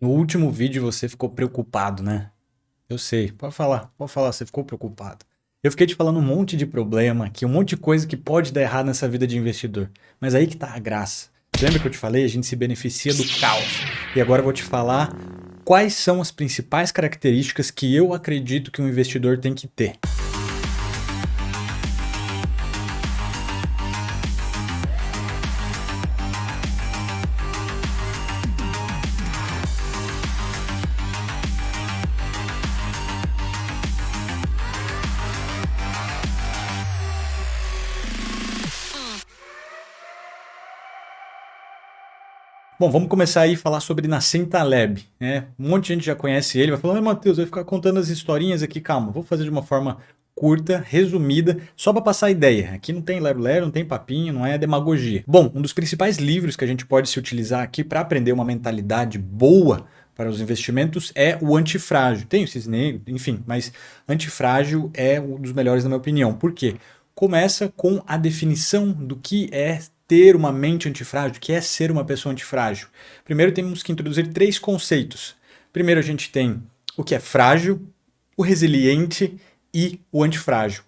No último vídeo você ficou preocupado, né? Eu sei, pode falar, você ficou preocupado. Eu fiquei te falando um monte de problema aqui, um monte de coisa que pode dar errado nessa vida de investidor. Mas aí que tá a graça. Lembra que eu te falei? A gente se beneficia do caos. E agora eu vou te falar quais são as principais características que eu acredito que um investidor tem que ter. Bom, vamos começar aí a falar sobre Nassim Taleb, né? Um monte de gente já conhece ele, vai falar, Matheus, vai ficar contando as historinhas aqui, calma, vou fazer de uma forma curta, resumida, só para passar a ideia. Aqui não tem lero-lero, não tem papinho, não é demagogia. Bom, um dos principais livros que a gente pode se utilizar aqui para aprender uma mentalidade boa para os investimentos é o Antifrágil. Tem o Cisne Negro, enfim, mas Antifrágil é um dos melhores na minha opinião. Por quê? Começa com a definição do que é ter uma mente antifrágil, que é ser uma pessoa antifrágil. Primeiro temos que introduzir três conceitos. Primeiro a gente tem o que é frágil, o resiliente e o antifrágil.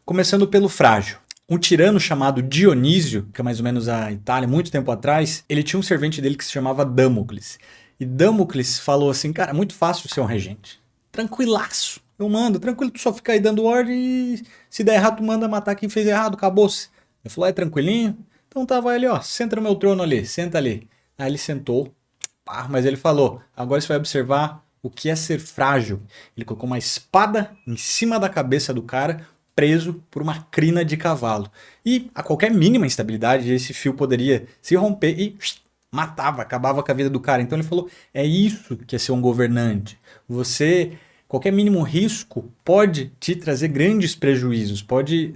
Começando pelo frágil. Um tirano chamado Dionísio, que é mais ou menos a Itália, muito tempo atrás, ele tinha um servente dele que se chamava Damocles. E Damocles falou assim, cara, muito fácil ser um regente. Tranquilaço. Eu mando, tranquilo, tu só fica aí dando ordem e se der errado, tu manda matar quem fez errado, acabou-se. Ele falou, é tranquilinho? Então tava ele, ó, senta no meu trono ali, senta ali. Aí ele sentou, pá, mas ele falou, agora você vai observar o que é ser frágil. Ele colocou uma espada em cima da cabeça do cara, preso por uma crina de cavalo. E a qualquer mínima instabilidade, esse fio poderia se romper e matava, acabava com a vida do cara. Então ele falou, é isso que é ser um governante. Você... Qualquer mínimo risco pode te trazer grandes prejuízos, pode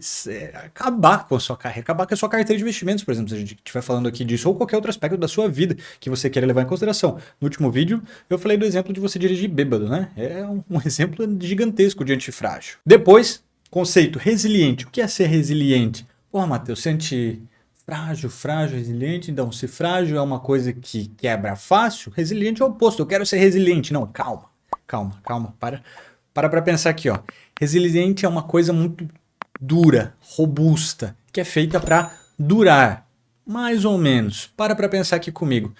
acabar com a sua carreira, acabar com a sua carteira de investimentos, por exemplo, se a gente estiver falando aqui disso, ou qualquer outro aspecto da sua vida que você queira levar em consideração. No último vídeo, eu falei do exemplo de você dirigir bêbado, né? É um exemplo gigantesco de antifrágil. Depois, conceito resiliente. O que é ser resiliente? Porra, Matheus, sente frágil, resiliente. Então, se frágil é uma coisa que quebra fácil, resiliente é o oposto. Eu quero ser resiliente. Não, calma. Calma, para pensar aqui, ó. Resiliente é uma coisa muito dura, robusta, que é feita para durar, mais ou menos. Para pensar aqui comigo.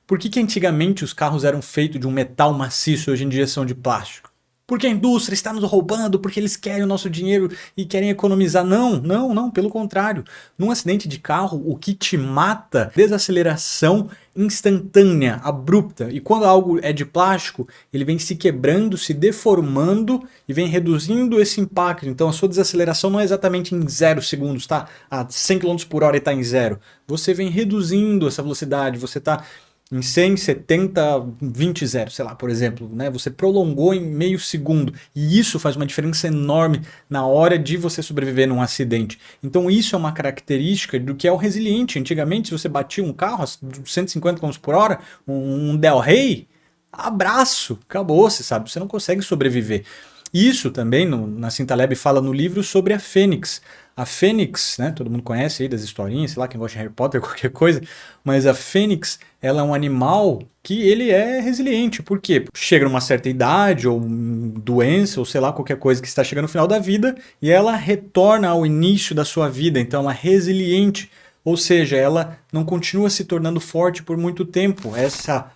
Por que antigamente os carros eram feitos de um metal maciço e hoje em dia são de plástico? Porque a indústria está nos roubando, porque eles querem o nosso dinheiro e querem economizar. Não, pelo contrário. Num acidente de carro, o que te mata é desaceleração instantânea, abrupta. E quando algo é de plástico, ele vem se quebrando, se deformando e vem reduzindo esse impacto. Então a sua desaceleração não é exatamente em 0 segundos, tá? A 100 km por hora e está em 0. Você vem reduzindo essa velocidade, você está em 100, 70, 20, 0, sei lá, por exemplo, né? Você prolongou em meio segundo e isso faz uma diferença enorme na hora de você sobreviver num acidente. Então isso é uma característica do que é o resiliente. Antigamente, se você batia um carro a 150 km por hora, um Del Rey, abraço, acabou, você sabe, você não consegue sobreviver. Isso também, Nassim Taleb fala no livro sobre a Fênix. A Fênix, né, todo mundo conhece aí das historinhas, sei lá, quem gosta de Harry Potter, qualquer coisa, mas a Fênix, ela é um animal que ele é resiliente. Por quê? Chega numa certa idade, ou doença, ou sei lá, qualquer coisa que está chegando no final da vida, e ela retorna ao início da sua vida, então ela é resiliente, ou seja, ela não continua se tornando forte por muito tempo. Essa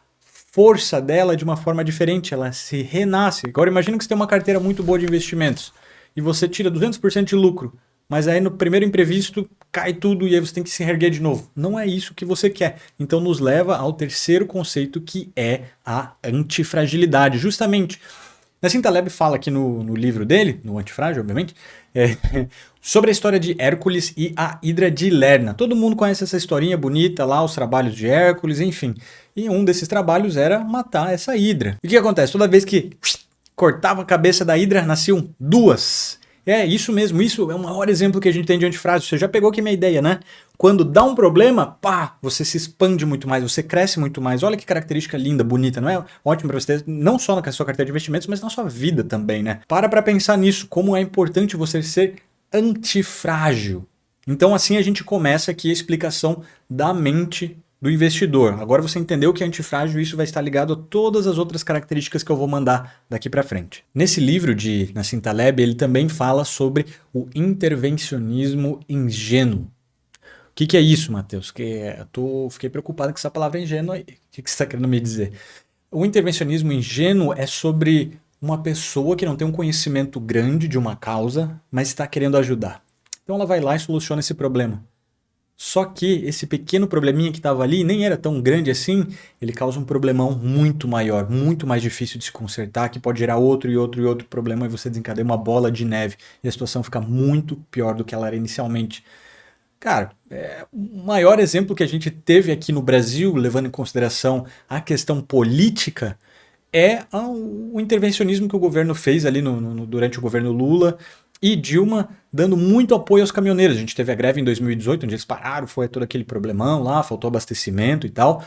força dela de uma forma diferente, ela se renasce. Agora imagina que você tem uma carteira muito boa de investimentos e você tira 200% de lucro, mas aí no primeiro imprevisto cai tudo e aí você tem que se reerguer de novo. Não é isso que você quer. Então nos leva ao terceiro conceito, que é a antifragilidade. Justamente, Nassim Taleb fala aqui no livro dele, no Antifrágil, obviamente, sobre a história de Hércules e a Hidra de Lerna. Todo mundo conhece essa historinha bonita lá, os trabalhos de Hércules, enfim. E um desses trabalhos era matar essa Hidra. E o que acontece? Toda vez que cortava a cabeça da Hidra, nasciam duas. É isso mesmo, isso é o maior exemplo que a gente tem de antifrágil. Você já pegou aqui minha ideia, né? Quando dá um problema, pá, você se expande muito mais, você cresce muito mais. Olha que característica linda, bonita, não é? Ótimo para você ter, não só na sua carteira de investimentos, mas na sua vida também, né? Para pensar nisso, como é importante você ser antifrágil. Então assim a gente começa aqui a explicação da mente do investidor. Agora você entendeu que é antifrágil, isso vai estar ligado a todas as outras características que eu vou mandar daqui para frente. Nesse livro de Nassim Taleb, ele também fala sobre o intervencionismo ingênuo. O que é isso, Matheus? Fiquei preocupado com essa palavra ingênua aí. O que você está querendo me dizer? O intervencionismo ingênuo é sobre uma pessoa que não tem um conhecimento grande de uma causa, mas está querendo ajudar. Então ela vai lá e soluciona esse problema. Só que esse pequeno probleminha que estava ali nem era tão grande assim, ele causa um problemão muito maior, muito mais difícil de se consertar, que pode gerar outro e outro e outro problema e você desencadeia uma bola de neve e a situação fica muito pior do que ela era inicialmente. Cara, o maior exemplo que a gente teve aqui no Brasil, levando em consideração a questão política, é o intervencionismo que o governo fez ali durante o governo Lula e Dilma, dando muito apoio aos caminhoneiros. A gente teve a greve em 2018, onde eles pararam, foi todo aquele problemão lá, faltou abastecimento e tal.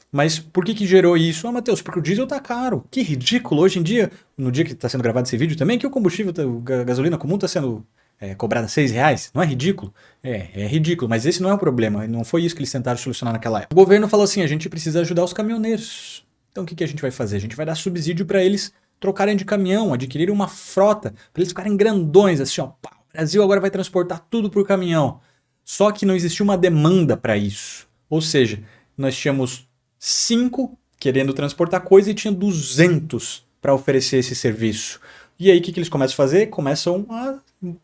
Mas por que gerou isso? Ah, Matheus, porque o diesel tá caro. Que ridículo. Hoje em dia, no dia que está sendo gravado esse vídeo também, que o combustível, a gasolina comum está sendo cobrada R$6. Não é ridículo? É ridículo, mas esse não é o problema. Não foi isso que eles tentaram solucionar naquela época. O governo falou assim, a gente precisa ajudar os caminhoneiros. Então o que a gente vai fazer? A gente vai dar subsídio para eles trocarem de caminhão, adquirirem uma frota, para eles ficarem grandões, assim, ó. Pá, o Brasil agora vai transportar tudo por caminhão. Só que não existia uma demanda para isso. Ou seja, nós tínhamos 5 querendo transportar coisa e tinha 200 para oferecer esse serviço. E aí o que eles começam a fazer? Começam a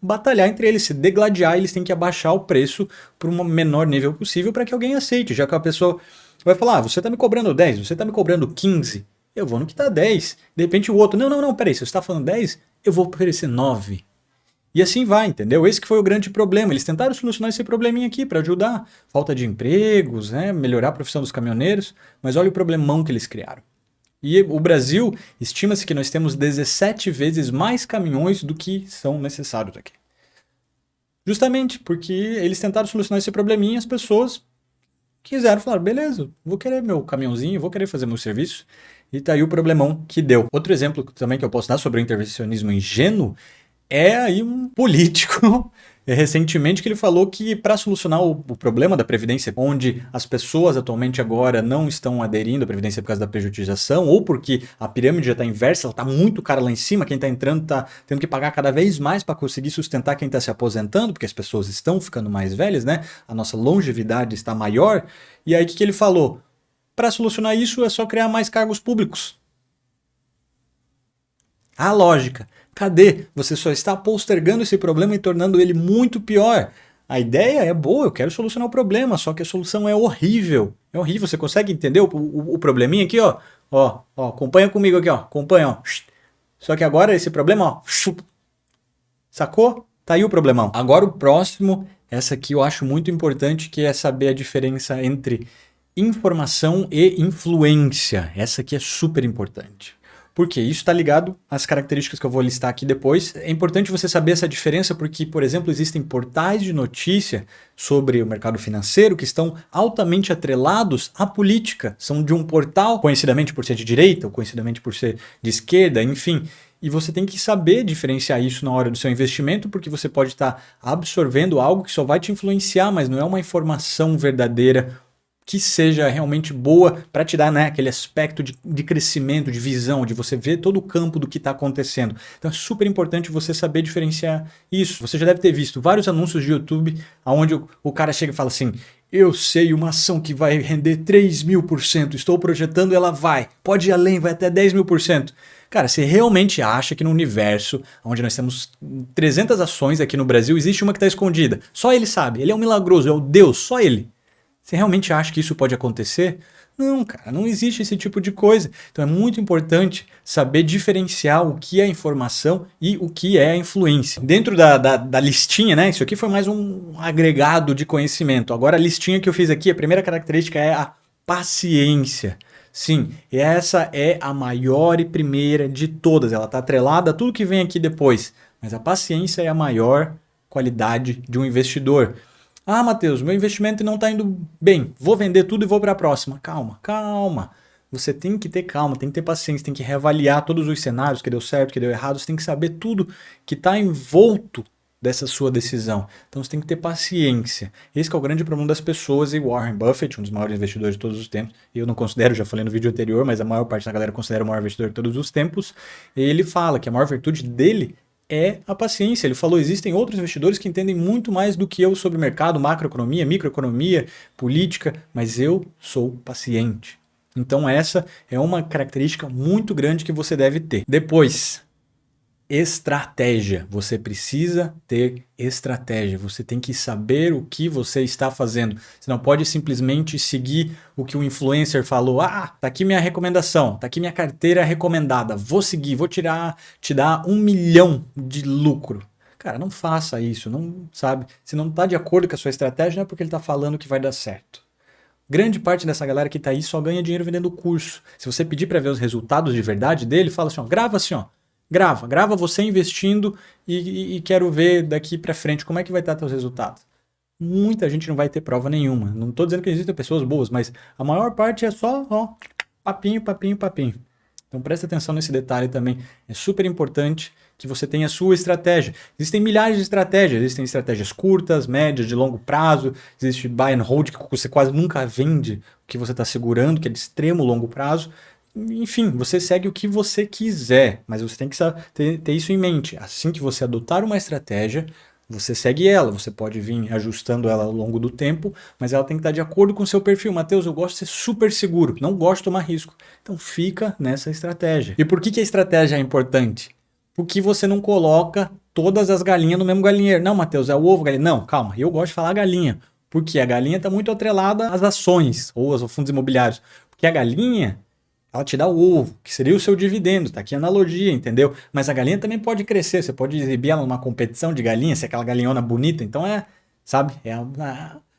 batalhar entre eles, se degladiar, eles têm que abaixar o preço para um menor nível possível para que alguém aceite, já que a pessoa vai falar, você está me cobrando 10, você está me cobrando 15, eu vou no que está 10. De repente o outro, não, peraí, se você está falando 10, eu vou oferecer 9. E assim vai, entendeu? Esse que foi o grande problema. Eles tentaram solucionar esse probleminha aqui para ajudar. Falta de empregos, melhorar a profissão dos caminhoneiros, mas olha o problemão que eles criaram. E o Brasil, estima-se que nós temos 17 vezes mais caminhões do que são necessários aqui. Justamente porque eles tentaram solucionar esse probleminha e as pessoas quiseram falar, beleza, vou querer meu caminhãozinho, vou querer fazer meu serviço. E tá aí o problemão que deu. Outro exemplo também que eu posso dar sobre o intervencionismo ingênuo é aí um político recentemente que ele falou que para solucionar o problema da Previdência, onde as pessoas atualmente agora não estão aderindo à Previdência por causa da prejudiciação, ou porque a pirâmide já está inversa, ela está muito cara lá em cima, quem está entrando está tendo que pagar cada vez mais para conseguir sustentar quem está se aposentando, porque as pessoas estão ficando mais velhas, né? A nossa longevidade está maior. E aí o que ele falou? Para solucionar isso é só criar mais cargos públicos. A lógica. Cadê? Você só está postergando esse problema e tornando ele muito pior. A ideia é boa, eu quero solucionar o problema, só que a solução é horrível. É horrível, você consegue entender o probleminha aqui, ó? Ó, acompanha comigo aqui, ó. Acompanha, ó. Só que agora esse problema, ó. Sacou? Tá aí o problemão. Agora o próximo, essa aqui eu acho muito importante, que é saber a diferença entre informação e influência. Essa aqui é super importante. Por quê? Isso está ligado às características que eu vou listar aqui depois. É importante você saber essa diferença porque, por exemplo, existem portais de notícia sobre o mercado financeiro que estão altamente atrelados à política. São de um portal, conhecidamente por ser de direita ou conhecidamente por ser de esquerda, enfim. E você tem que saber diferenciar isso na hora do seu investimento, porque você pode estar absorvendo algo que só vai te influenciar, mas não é uma informação verdadeira que seja realmente boa para te dar, né, aquele aspecto de crescimento, de visão, de você ver todo o campo do que está acontecendo. Então é super importante você saber diferenciar isso. Você já deve ter visto vários anúncios de YouTube onde o cara chega e fala assim, eu sei uma ação que vai render 3.000%, estou projetando, ela vai, pode ir além, vai até 10.000%. Cara, você realmente acha que no universo, onde nós temos 300 ações aqui no Brasil, existe uma que está escondida? Só ele sabe, ele é um milagroso, é o Deus, só ele. Você realmente acha que isso pode acontecer? Não, cara, não existe esse tipo de coisa. Então é muito importante saber diferenciar o que é informação e o que é influência. Dentro da listinha, né? Isso aqui foi mais um agregado de conhecimento. Agora a listinha que eu fiz aqui, a primeira característica é a paciência. Sim, essa é a maior e primeira de todas. Ela está atrelada a tudo que vem aqui depois. Mas a paciência é a maior qualidade de um investidor. Ah, Matheus, meu investimento não está indo bem, vou vender tudo e vou para a próxima. Calma. Você tem que ter calma, tem que ter paciência, tem que reavaliar todos os cenários, que deu certo, que deu errado. Você tem que saber tudo que está envolto dessa sua decisão. Então você tem que ter paciência. Esse que é o grande problema das pessoas, e Warren Buffett, um dos maiores investidores de todos os tempos, eu não considero, já falei no vídeo anterior, mas a maior parte da galera considera o maior investidor de todos os tempos, ele fala que a maior virtude dele é a paciência. Ele falou, existem outros investidores que entendem muito mais do que eu sobre mercado, macroeconomia, microeconomia, política, mas eu sou paciente. Então essa é uma característica muito grande que você deve ter. Depois, estratégia. Você precisa ter estratégia. Você tem que saber o que você está fazendo. Você não pode simplesmente seguir o que o influencer falou. Ah, tá aqui minha recomendação, tá aqui minha carteira recomendada. Vou seguir, vou te dar 1 milhão de lucro. Cara, não faça isso, não sabe? Se não está de acordo com a sua estratégia, não é porque ele está falando que vai dar certo. Grande parte dessa galera que está aí só ganha dinheiro vendendo curso. Se você pedir para ver os resultados de verdade dele, fala assim, ó, grava assim, ó. Grava você investindo e quero ver daqui para frente como é que vai estar seus resultados. Muita gente não vai ter prova nenhuma. Não estou dizendo que existem pessoas boas, mas a maior parte é só papinho. Então presta atenção nesse detalhe também. É super importante que você tenha a sua estratégia. Existem milhares de estratégias. Existem estratégias curtas, médias, de longo prazo. Existe buy and hold, que você quase nunca vende o que você está segurando, que é de extremo longo prazo. Enfim, você segue o que você quiser, mas você tem que ter isso em mente. Assim que você adotar uma estratégia, você segue ela. Você pode vir ajustando ela ao longo do tempo, mas ela tem que estar de acordo com o seu perfil. Matheus, eu gosto de ser super seguro, não gosto de tomar risco. Então fica nessa estratégia. E por que a estratégia é importante? Porque você não coloca todas as galinhas no mesmo galinheiro. Não, Matheus, é o ovo, galinha. Não, calma, eu gosto de falar galinha. Porque a galinha está muito atrelada às ações ou aos fundos imobiliários. Porque a galinha, ela te dá o ovo, que seria o seu dividendo, tá aqui a analogia, entendeu? Mas a galinha também pode crescer, você pode exibir ela numa competição de galinha, se é aquela galinhona bonita, então sabe,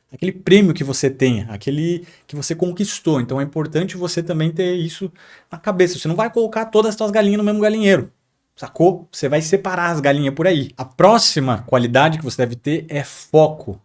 aquele prêmio que você tem, aquele que você conquistou, então é importante você também ter isso na cabeça, você não vai colocar todas as suas galinhas no mesmo galinheiro, sacou? Você vai separar as galinhas por aí. A próxima qualidade que você deve ter é foco.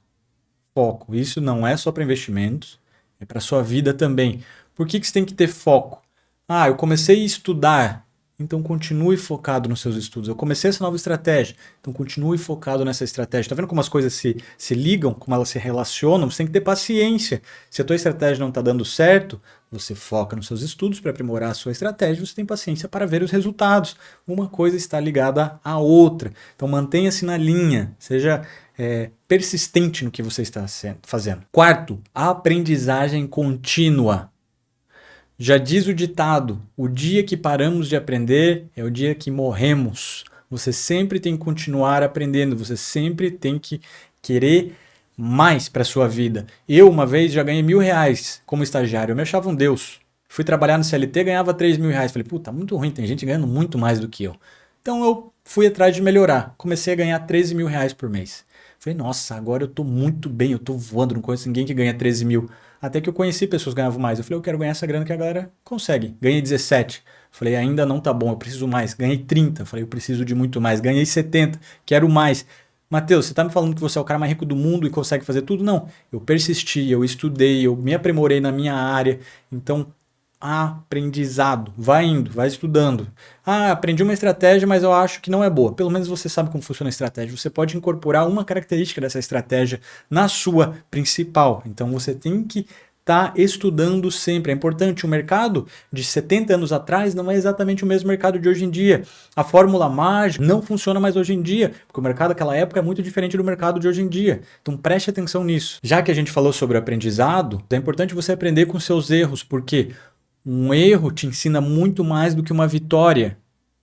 Foco, isso não é só para investimentos, é para sua vida também. Por que você tem que ter foco? Ah, eu comecei a estudar, então continue focado nos seus estudos. Eu comecei essa nova estratégia, então continue focado nessa estratégia. Tá vendo como as coisas se ligam, como elas se relacionam? Você tem que ter paciência. Se a tua estratégia não está dando certo, você foca nos seus estudos para aprimorar a sua estratégia, você tem paciência para ver os resultados. Uma coisa está ligada à outra. Então mantenha-se na linha, seja persistente no que você está fazendo. Quarto, aprendizagem contínua. Já diz o ditado, o dia que paramos de aprender é o dia que morremos. Você sempre tem que continuar aprendendo, você sempre tem que querer mais para a sua vida. Eu, uma vez, já ganhei R$1.000 como estagiário, eu me achava um deus. Fui trabalhar no CLT, ganhava R$3.000. Falei, puta, muito ruim, tem gente ganhando muito mais do que eu. Então eu fui atrás de melhorar, comecei a ganhar R$13.000 por mês. Falei, nossa, agora eu tô muito bem, eu tô voando, não conheço ninguém que ganha 13 mil. Até que eu conheci pessoas que ganhavam mais. Eu falei, eu quero ganhar essa grana que a galera consegue. Ganhei 17. Falei, ainda não tá bom, eu preciso mais. Ganhei 30. Falei, eu preciso de muito mais. Ganhei 70. Quero mais. Matheus, você tá me falando que você é o cara mais rico do mundo e consegue fazer tudo? Não. Eu persisti, eu estudei, eu me aprimorei na minha área. Então, aprendizado. Vai indo, vai estudando. Ah, aprendi uma estratégia, mas eu acho que não é boa. Pelo menos você sabe como funciona a estratégia. Você pode incorporar uma característica dessa estratégia na sua principal. Então você tem que estar estudando sempre. É importante. O mercado de 70 anos atrás não é exatamente o mesmo mercado de hoje em dia. A fórmula mágica não funciona mais hoje em dia, porque o mercado daquela época é muito diferente do mercado de hoje em dia. Então preste atenção nisso. Já que a gente falou sobre aprendizado, é importante você aprender com seus erros, porque um erro te ensina muito mais do que uma vitória.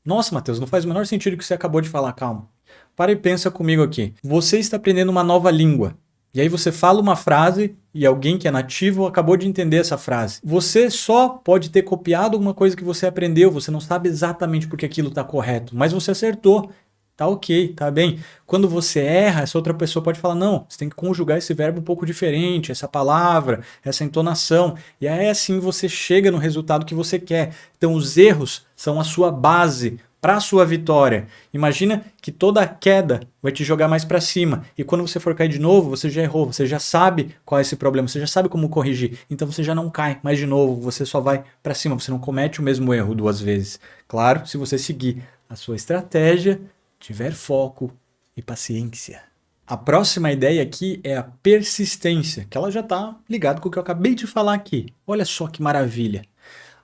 Nossa, Matheus, não faz o menor sentido o que você acabou de falar, calma. Para e pensa comigo aqui. Você está aprendendo uma nova língua. E aí você fala uma frase e alguém que é nativo acabou de entender essa frase. Você só pode ter copiado alguma coisa que você aprendeu, você não sabe exatamente porque aquilo está correto, mas você acertou. Tá ok, tá bem. Quando você erra, essa outra pessoa pode falar, não, você tem que conjugar esse verbo um pouco diferente, essa palavra, essa entonação. E aí assim você chega no resultado que você quer. Então os erros são a sua base para a sua vitória. Imagina que toda queda vai te jogar mais para cima. E quando você for cair de novo, você já errou, você já sabe qual é esse problema, você já sabe como corrigir. Então você já não cai mais de novo, você só vai para cima, você não comete o mesmo erro 2 vezes. Claro, se você seguir a sua estratégia, tiver foco e paciência. A próxima ideia aqui é a persistência, que ela já está ligada com o que eu acabei de falar aqui. Olha só que maravilha.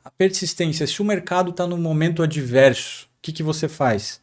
A persistência, se o mercado está num momento adverso, o que você faz?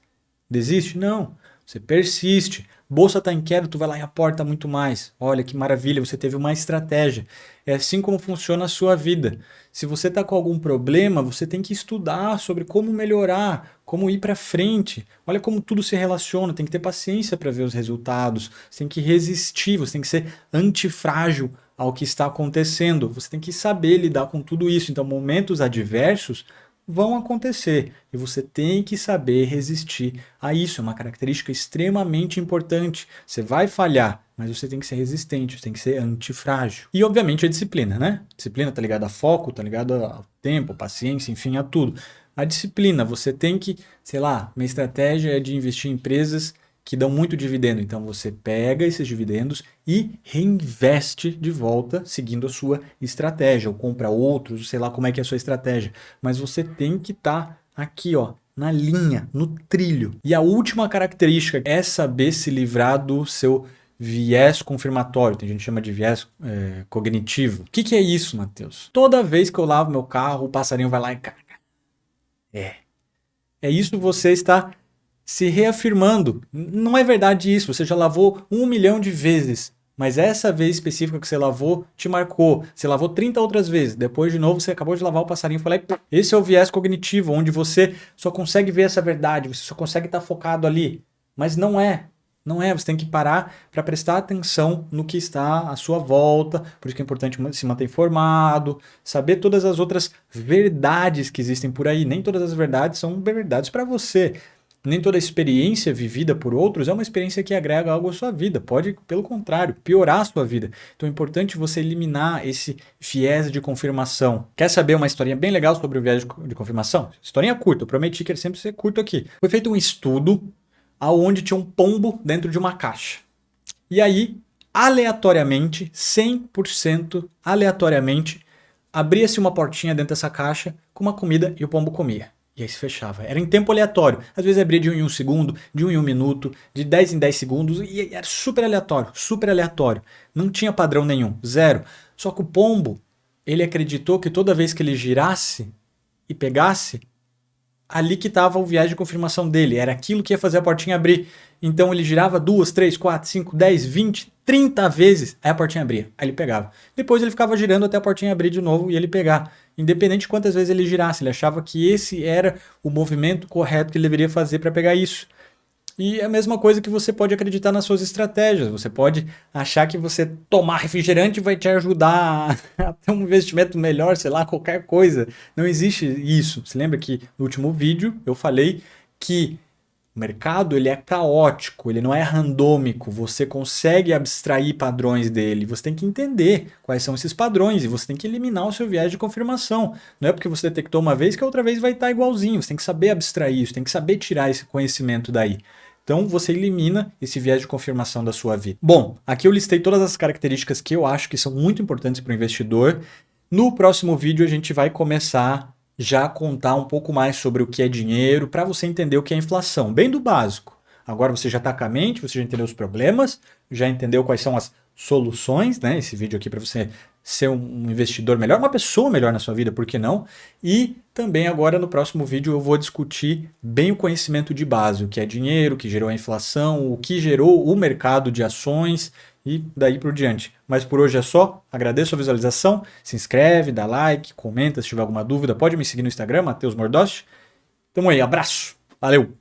Desiste? Não. Você persiste. Bolsa está em queda, tu vai lá e aporta muito mais. Olha que maravilha, você teve uma estratégia. É assim como funciona a sua vida. Se você está com algum problema, você tem que estudar sobre como melhorar, como ir para frente. Olha como tudo se relaciona, tem que ter paciência para ver os resultados. Você tem que resistir, você tem que ser antifrágil ao que está acontecendo. Você tem que saber lidar com tudo isso. Então, momentos adversos vão acontecer e você tem que saber resistir a isso. É uma característica extremamente importante. Você vai falhar, mas você tem que ser resistente, você tem que ser antifrágil. E obviamente a disciplina, né? Disciplina tá ligada a foco, tá ligada ao tempo, paciência, enfim, a tudo. A disciplina, você tem que, sei lá, minha estratégia é de investir em empresas que dão muito dividendo. Então você pega esses dividendos e reinveste de volta seguindo a sua estratégia, ou compra outros, sei lá como é que é a sua estratégia. Mas você tem que estar aqui, ó, na linha, no trilho. E a última característica é saber se livrar do seu viés confirmatório. Tem gente que chama de viés cognitivo. O que é isso, Matheus? Toda vez que eu lavo meu carro, o passarinho vai lá e caga. É isso, você está se reafirmando. Não é verdade isso, você já lavou 1 milhão de vezes, mas essa vez específica que você lavou te marcou. Você lavou 30 outras vezes, depois de novo você acabou de lavar o passarinho, foi lá e... Esse é o viés cognitivo, onde você só consegue ver essa verdade, você só consegue estar focado ali, mas não é. Não é, você tem que parar para prestar atenção no que está à sua volta, por isso que é importante se manter informado, saber todas as outras verdades que existem por aí. Nem todas as verdades são verdades para você. Nem toda experiência vivida por outros é uma experiência que agrega algo à sua vida. Pode, pelo contrário, piorar a sua vida. Então é importante você eliminar esse viés de confirmação. Quer saber uma historinha bem legal sobre o viés de confirmação? Historinha curta, eu prometi que ele sempre ser curto aqui. Foi feito um estudo aonde tinha um pombo dentro de uma caixa. E aí, aleatoriamente, 100% aleatoriamente, abria-se uma portinha dentro dessa caixa com uma comida e o pombo comia. E aí se fechava. Era em tempo aleatório. Às vezes abria de 1 em 1 segundo, de 1 em 1 minuto, de 10 em 10 segundos. E era super aleatório, super aleatório. Não tinha padrão nenhum, zero. Só que o pombo, ele acreditou que toda vez que ele girasse e pegasse, ali que estava o viés de confirmação dele. Era aquilo que ia fazer a portinha abrir. Então ele girava 2, 3, 4, 5, 10, 20, 30 vezes. Aí a portinha abria. Aí ele pegava. Depois ele ficava girando até a portinha abrir de novo e ele pegar. Independente de quantas vezes ele girasse. Ele achava que esse era o movimento correto que ele deveria fazer para pegar isso. E é a mesma coisa que você pode acreditar nas suas estratégias. Você pode achar que você tomar refrigerante vai te ajudar a ter um investimento melhor, sei lá, qualquer coisa. Não existe isso. Você lembra que no último vídeo eu falei que o mercado ele é caótico, ele não é randômico. Você consegue abstrair padrões dele. Você tem que entender quais são esses padrões e você tem que eliminar o seu viés de confirmação. Não é porque você detectou uma vez que a outra vez vai estar igualzinho. Você tem que saber abstrair isso, tem que saber tirar esse conhecimento daí. Então você elimina esse viés de confirmação da sua vida. Bom, aqui eu listei todas as características que eu acho que são muito importantes para o investidor. No próximo vídeo a gente vai começar já a contar um pouco mais sobre o que é dinheiro, para você entender o que é inflação, bem do básico. Agora você já está com a mente, você já entendeu os problemas, já entendeu quais são as soluções, né? Esse vídeo aqui para você ser um investidor melhor, uma pessoa melhor na sua vida, por que não? E também agora no próximo vídeo eu vou discutir bem o conhecimento de base, o que é dinheiro, o que gerou a inflação, o que gerou o mercado de ações e daí por diante. Mas por hoje é só, agradeço a visualização, se inscreve, dá like, comenta se tiver alguma dúvida, pode me seguir no Instagram, Matheus Mordoski. Tamo aí, abraço, valeu!